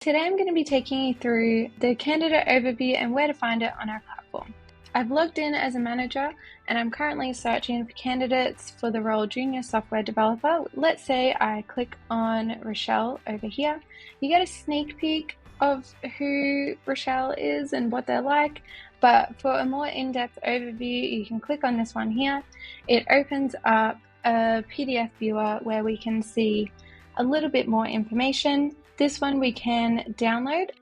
Today I'm going to be taking you through the candidate overview and where to find it on our platform. I've logged in as a manager and I'm currently searching for candidates for the role junior software developer. Let's say I click on Rochelle over here. You get a sneak peek of who Rochelle is and what they're like, but for a more in-depth overview, you can click on this one here. It opens up a PDF viewer where we can see a little bit more information. This one we can download.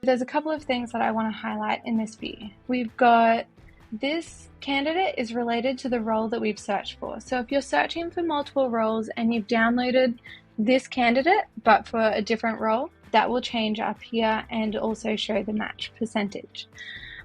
There's a couple of things that I want to highlight in this view. We've got this candidate is related to the role that we've searched for. So if you're searching for multiple roles and you've downloaded this candidate but for a different role, that will change up here and also show the match percentage.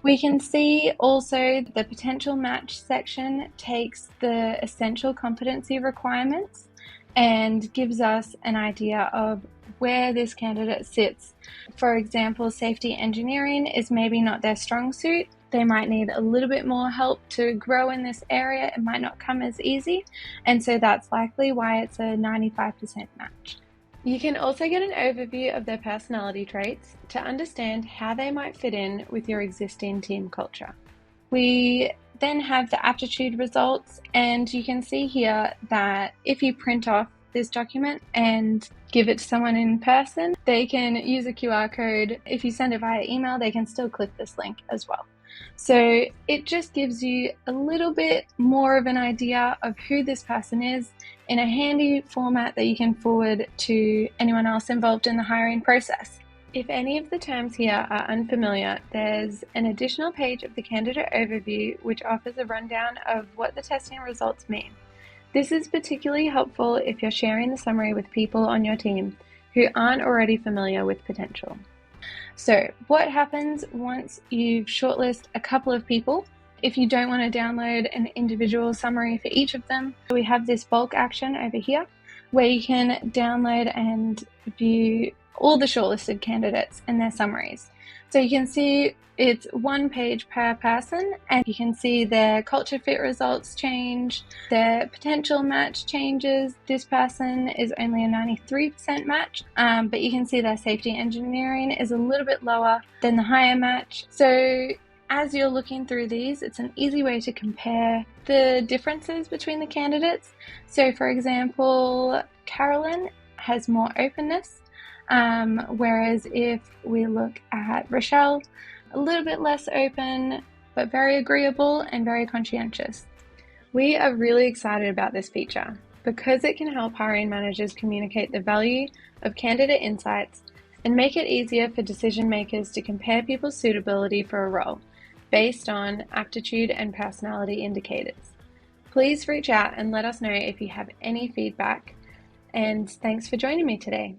We can see also the potential match section takes the essential competency requirements and gives us an idea of where this candidate sits. For example, safety engineering is maybe not their strong suit. They might need a little bit more help to grow in this area. It might not come as easy, and so that's likely why it's a 95% match. You can also get an overview of their personality traits to understand how they might fit in with your existing team culture. We then have the aptitude results, and you can see here that if you print off this document and give it to someone in person, they can use a QR code. If you send it via email, they can still click this link as well. So it just gives you a little bit more of an idea of who this person is in a handy format that you can forward to anyone else involved in the hiring process. If any of the terms here are unfamiliar, there's an additional page of the candidate overview which offers a rundown of what the testing results mean. This is particularly helpful if you're sharing the summary with people on your team who aren't already familiar with potential. So what happens once you've shortlisted a couple of people? If you don't want to download an individual summary for each of them, we have this bulk action over here where you can download and view all the shortlisted candidates and their summaries. So you can see it's one page per person, and you can see their culture fit results change, their potential match changes. This person is only a 93% match, but you can see their safety engineering is a little bit lower than the higher match. So as you're looking through these, it's an easy way to compare the differences between the candidates. So for example, Carolyn has more openness, whereas if we look at Rochelle, a little bit less open, but very agreeable and very conscientious. We are really excited about this feature because it can help hiring managers communicate the value of candidate insights and make it easier for decision makers to compare people's suitability for a role based on aptitude and personality indicators. Please reach out and let us know if you have any feedback, and thanks for joining me today.